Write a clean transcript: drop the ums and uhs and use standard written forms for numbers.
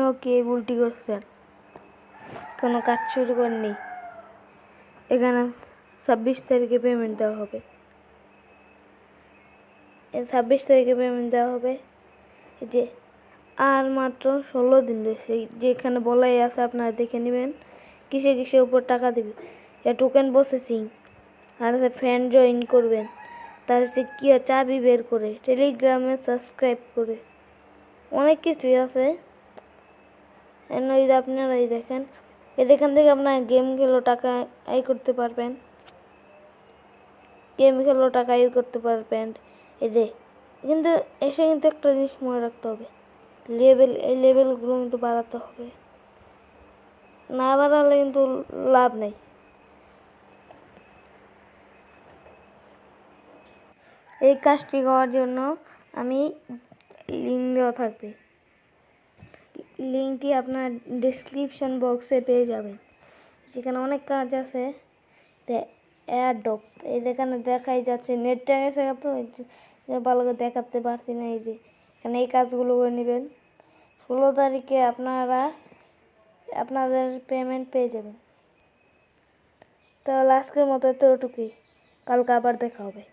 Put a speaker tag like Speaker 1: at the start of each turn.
Speaker 1: আপনিও কি এই ভুলটি করছেন? কোনো কাজ শুরু করেননি? এখানে 26 তারিখে পেমেন্ট দেওয়া হবে। 26 তারিখে পেমেন্ট দেওয়া হবে। এই যে আর মাত্র 16 দিন রয়েছে। যেখানে বলাই আছে আপনারা দেখে নেবেন কিসে কিসের উপর টাকা দেবে। টোকেন প্রসেসিং, আর ফ্রেন্ড জয়েন করবেন, তার হচ্ছে কী চাবি বের করে, টেলিগ্রামে সাবস্ক্রাইব করে, অনেক কিছুই আছে। আপনারাই দেখেন, এখান থেকে আপনার গেম খেলো টাকা আয় করতে পারবেন। এই যে কিন্তু এসে কিন্তু একটা জিনিস মনে রাখতে হবে, এই লেভেলগুলো কিন্তু বাড়াতে হবে, না বাড়ালে কিন্তু লাভ নেই। এই কাজটি করার জন্য আমি লিঙ্ক দেওয়া থাকবে, লিঙ্কটি আপনার ডেসক্রিপশন বক্সে পেয়ে যাবেন। যেখানে অনেক কাজ আছে। এয়ারড্রপ এই যেখানে দেখাই যাচ্ছে, নেটটা গেছে তো ভালো করে দেখাতে পারছি না। এই যে এখানে এই কাজগুলো করে নেবেন। 16 তারিখে আপনাদের পেমেন্ট পেয়ে যাবেন। তাহলে আজকের মতো এতটুকুই, কালকে আবার দেখা হবে।